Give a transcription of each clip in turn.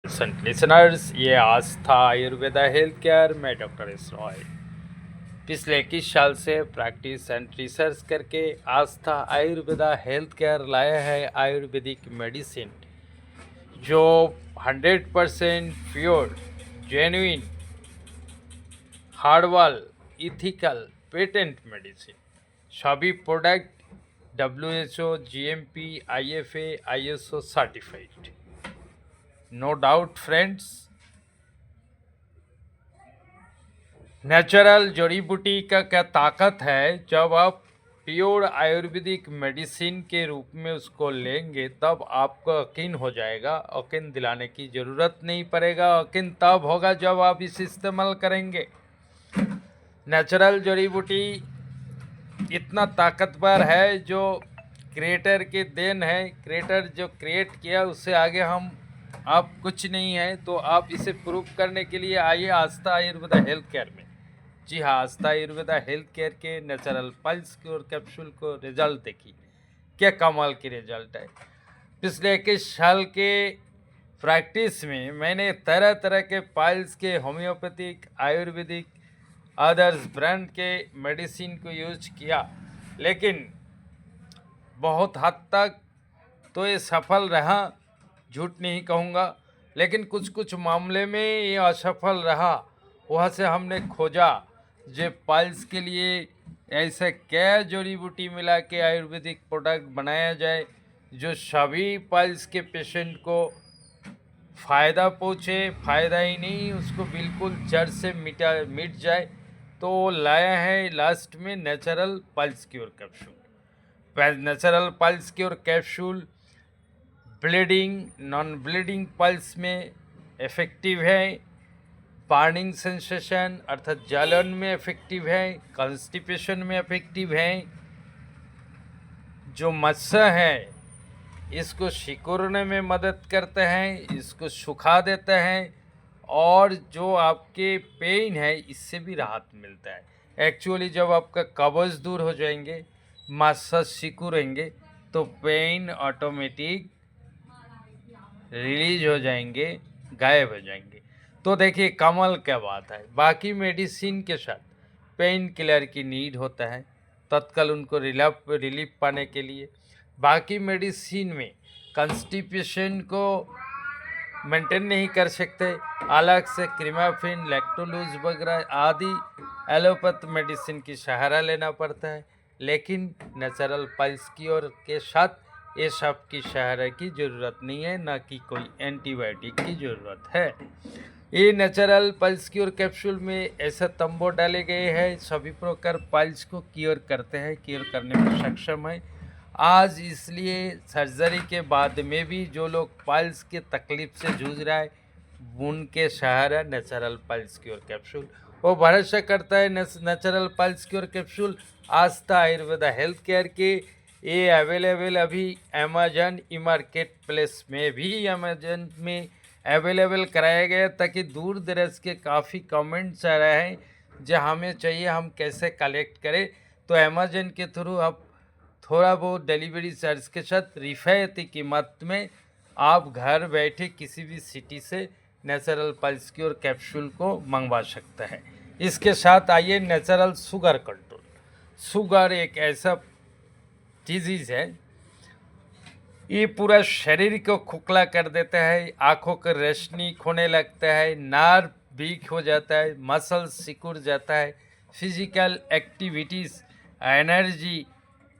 Listeners, ये आस्था Ayurveda health care में doctor S Roy पिछले 21 साल से प्रैक्टिस एंड रिसर्च करके आस्था आयुर्वेदा हेल्थ केयर लाया है आयुर्वेदिक मेडिसिन जो 100% प्योर, जेन्युइन, हार्डवाल, इथिकल, पेटेंट मेडिसिन। सभी product WHO, GMP, IFA, ISO certified. No doubt friends, natural जड़ी बूटी का क्या ताकत है। जब आप प्योर आयुर्वेदिक मेडिसिन के रूप में उसको लेंगे तब आपको यकीन हो जाएगा। यकीन दिलाने की ज़रूरत नहीं पड़ेगा। यकीन तब होगा जब आप इसे इस्तेमाल करेंगे। नेचुरल जड़ी बूटी इतना ताकतवर है जो क्रिएटर की देन है। क्रिएटर जो क्रिएट किया उससे आगे हम आप कुछ नहीं है। तो आप इसे प्रूव करने के लिए आइए आस्था आयुर्वेदा हेल्थ केयर में। जी हाँ, आस्था आयुर्वेदा हेल्थ केयर के नेचुरल पल्स क्योर कैप्सूल को रिजल्ट देखिए, क्या कमाल की रिजल्ट है। पिछले 21 साल के प्रैक्टिस में मैंने तरह तरह के पाइल्स के होम्योपैथिक, आयुर्वेदिक, अदर्स ब्रांड के मेडिसिन को यूज किया, लेकिन बहुत हद तक तो ये सफल रहा, झूठ नहीं कहूँगा। लेकिन कुछ कुछ मामले में ये असफल रहा। वहाँ से हमने खोजा जो पाइल्स के लिए ऐसे क्या जड़ी बूटी मिला के आयुर्वेदिक प्रोडक्ट बनाया जाए जो सभी पाइल्स के पेशेंट को फ़ायदा पहुँचे, फ़ायदा ही नहीं उसको बिल्कुल जड़ से मिट जाए। तो लाया है लास्ट में natural pulse cure capsule. Natural pulse cure capsule bleeding, non bleeding pulse में इफ़ेक्टिव है, बर्निंग सेंसेशन अर्थात जलन में इफ़ेक्टिव है, कॉन्स्टिपेशन में इफ़ेक्टिव है, जो मत्स्य है इसको सिकुड़ने में मदद करते हैं, इसको सुखा देते हैं, और जो आपके पेन है इससे भी राहत मिलता है। एक्चुअली जब आपका कब्ज़ दूर हो जाएंगे, मस्सा सिकुड़ेंगे, तो पेन ऑटोमेटिक रिलीज हो जाएंगे, गायब हो जाएंगे। तो देखिए कमाल क्या बात है। बाकी मेडिसिन के साथ पेन किलर की नीड होता है तत्काल उनको रिलीफ पाने के लिए। बाकी मेडिसिन में कंस्टिपेशन को मेंटेन नहीं कर सकते, अलग से क्रीमाफिन, लैक्टोलूज वगैरह आदि एलोपैथ मेडिसिन की सहारा लेना पड़ता है। लेकिन नेचुरल पल्स क्योर के साथ ये सब की सहारा की ज़रूरत नहीं है, ना कि कोई एंटीबायोटिक की ज़रूरत है। ये नेचुरल पल्स क्योर कैप्सूल में ऐसा तंबू डाले गए हैं सभी प्रकार पल्स को क्योर करते हैं, क्योर करने में सक्षम है आज। इसलिए सर्जरी के बाद में भी जो लोग पल्स के तकलीफ से जूझ रहा है उनके सहारा नेचुरल पल्स क्योर कैप्सूल। वो भरोसा करता है नेचुरल पल्स क्योर कैप्सूल आस्था आयुर्वेदा हेल्थ केयर के। ये अवेलेबल अभी अमेजन ई मार्केट प्लेस में भी अमेजन में अवेलेबल कराया गया, ताकि दूर दराज के काफ़ी कमेंट्स आ रहे हैं जो हमें चाहिए हम कैसे कलेक्ट करें। तो अमेजन के थ्रू आप थोड़ा बहुत डिलीवरी चार्ज के साथ रिफ़ायती कीमत में आप घर बैठे किसी भी सिटी से नेचुरल पल्स क्योर कैप्सूल को मंगवा सकते हैं। इसके साथ आइए नेचुरल शुगर कंट्रोल। शुगर एक ऐसा डिजीज़ है, ये पूरा शरीर को खोखला कर देता है, आँखों का रोशनी खोने लगता है, नर्व वीक हो जाता है, मसल सिकुड़ जाता है, फिजिकल एक्टिविटीज़, एनर्जी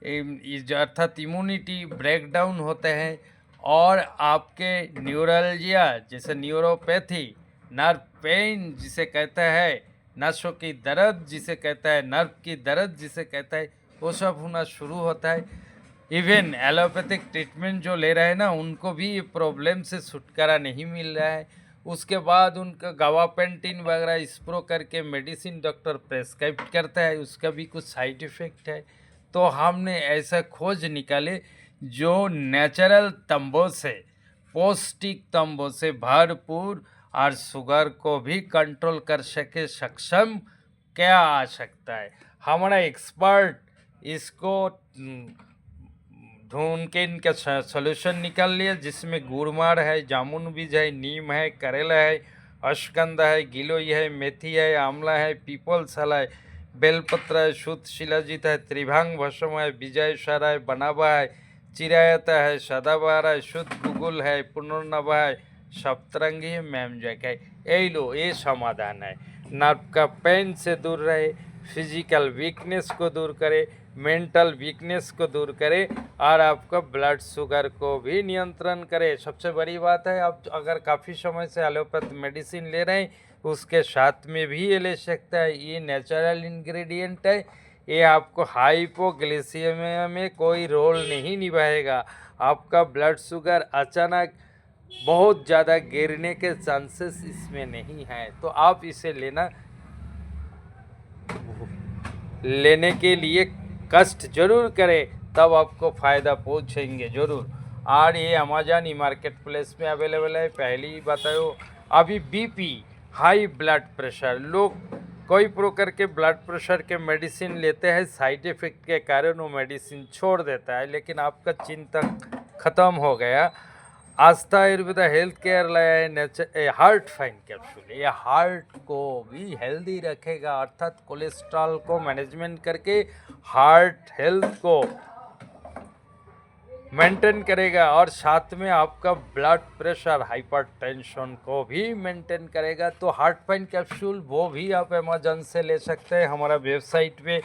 अर्थात इम्यूनिटी ब्रेकडाउन होते हैं, और आपके न्यूरल्जिया जैसे न्यूरोपैथी, नर्व पेन जिसे कहता है, नसों की दर्द जिसे कहता है, नर्व की दर्द जिसे कहता है, वो सब होना शुरू होता है। इवन एलोपैथिक ट्रीटमेंट जो ले रहे हैं ना उनको भी ये प्रॉब्लम से छुटकारा नहीं मिल रहा है। उसके बाद उनका गावापेंटिन वगैरह स्प्रो करके मेडिसिन डॉक्टर प्रेस्क्राइब करता है, उसका भी कुछ साइड इफ़ेक्ट है। तो हमने ऐसा खोज निकाले जो नेचुरल तंबू से, पौष्टिक तंबू से भरपूर और शुगर को भी कंट्रोल कर सके सक्षम क्या आ सकता है। हमारा एक्सपर्ट इसको ढूंढ के इनका सोल्यूशन निकाल लिया, जिसमें गुड़मार है, जामुन बीज है, नीम है, करेला है, अश्वगंधा है, गिलोई है, मेथी है, आंवला है, पीपल साला है, बेलपत्र है, शुद्ध शिलाजीत है, त्रिभांग भस्म है, विजय सारा है, बनाबा है, चिरायता है, सदाबहार है, शुद्ध गुगुल है, पुनर्नवा है, सप्तरंगी है, मैमजैक है। यही लो, ये समाधान है। नर्व का पेन से दूर रहे, फिजिकल वीकनेस को दूर करे, मेंटल वीकनेस को दूर करे और आपका ब्लड शुगर को भी नियंत्रण करे। सबसे बड़ी बात है, आप अगर काफ़ी समय से एलोपैथ मेडिसिन ले रहे हैं, उसके साथ में भी ये ले सकता है। ये नेचुरल इंग्रेडिएंट है, ये आपको हाइपोग्लिसेमिया में कोई रोल नहीं निभाएगा। आपका ब्लड शुगर अचानक बहुत ज़्यादा गिरने के चांसेस इसमें नहीं है। तो आप इसे लेने के लिए कष्ट जरूर करें, तब आपको फ़ायदा पहुँचेंगे ज़रूर। और ये अमेजन ई मार्केट प्लेस में अवेलेबल है। पहले ही बताओ, अभी बीपी, हाई ब्लड प्रेशर, लोग कोई प्रकार के ब्लड प्रेशर के मेडिसिन लेते हैं, साइड इफ़ेक्ट के कारण वो मेडिसिन छोड़ देता है, लेकिन आपका चिंता ख़त्म हो गया। आस्था आयुर्वेदा हेल्थ केयर लाया है हार्ट फाइन कैप्सूल। ये हार्ट को भी हेल्दी रखेगा, अर्थात कोलेस्ट्रॉल को मैनेजमेंट करके हार्ट हेल्थ को मेंटेन करेगा और साथ में आपका ब्लड प्रेशर, हाइपरटेंशन को भी मेंटेन करेगा। तो हार्ट फाइन कैप्सूल वो भी आप अमेजन से ले सकते हैं, हमारा वेबसाइट पे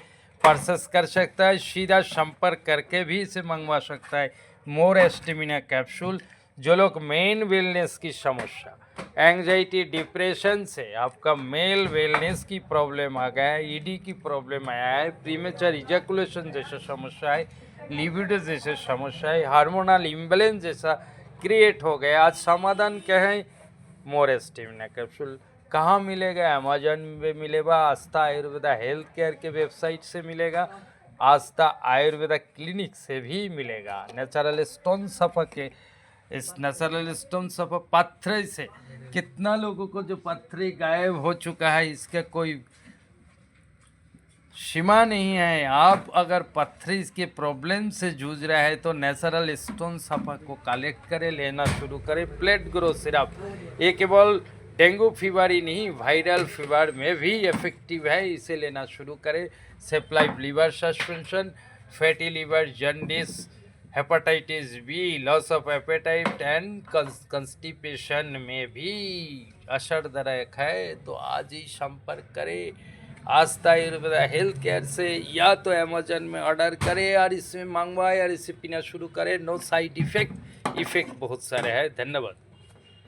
परचेस कर सकता है, सीधा संपर्क करके भी इसे मंगवा सकता है। मोर एस्टिमिना कैप्सूल, जो लोग मेन वेलनेस की समस्या, एंग्जाइटी, डिप्रेशन से आपका मेल वेलनेस की प्रॉब्लम आ गया है, ईडी की प्रॉब्लम आया है, प्रीमेचर इजैकुलेशन जैसे समस्या है, लिबिडो जैसे समस्या है, हार्मोनल इम्बैलेंस जैसा क्रिएट हो गया। आज समाधान क्या है? मोर एस्टिमिना कैप्सूल। कहाँ मिलेगा? अमेजन में मिलेगा, आस्था आयुर्वेदा हेल्थ केयर के वेबसाइट से मिलेगा, आस्था आयुर्वेदा क्लिनिक से भी मिलेगा। नेचुरल स्टोन सफा के इस नेचुरल स्टोन सफा पत्थर से कितना लोगों को जो पत्थर गायब हो चुका है, इसका कोई सीमा नहीं है। आप अगर पत्थरी के प्रॉब्लम से जूझ रहे हैं तो नेचुरल स्टोन सफा को कलेक्ट करें, लेना शुरू करें। प्लेट ग्रो सिरप, ये केवल डेंगू फीवर ही नहीं, वायरल फीवर में भी इफेक्टिव है, इसे लेना शुरू करें। Supply liver suspension, fatty liver, jaundice, hepatitis B, loss of appetite and constipation में भी असरदायक है। तो आज ही संपर्क करें आस्था आयुर्वेदा हेल्थ केयर से, या तो अमेजन में ऑर्डर करें और इसमें मंगवाए और इसे पीना शुरू करें। नो साइड इफेक्ट बहुत सारे हैं। धन्यवाद।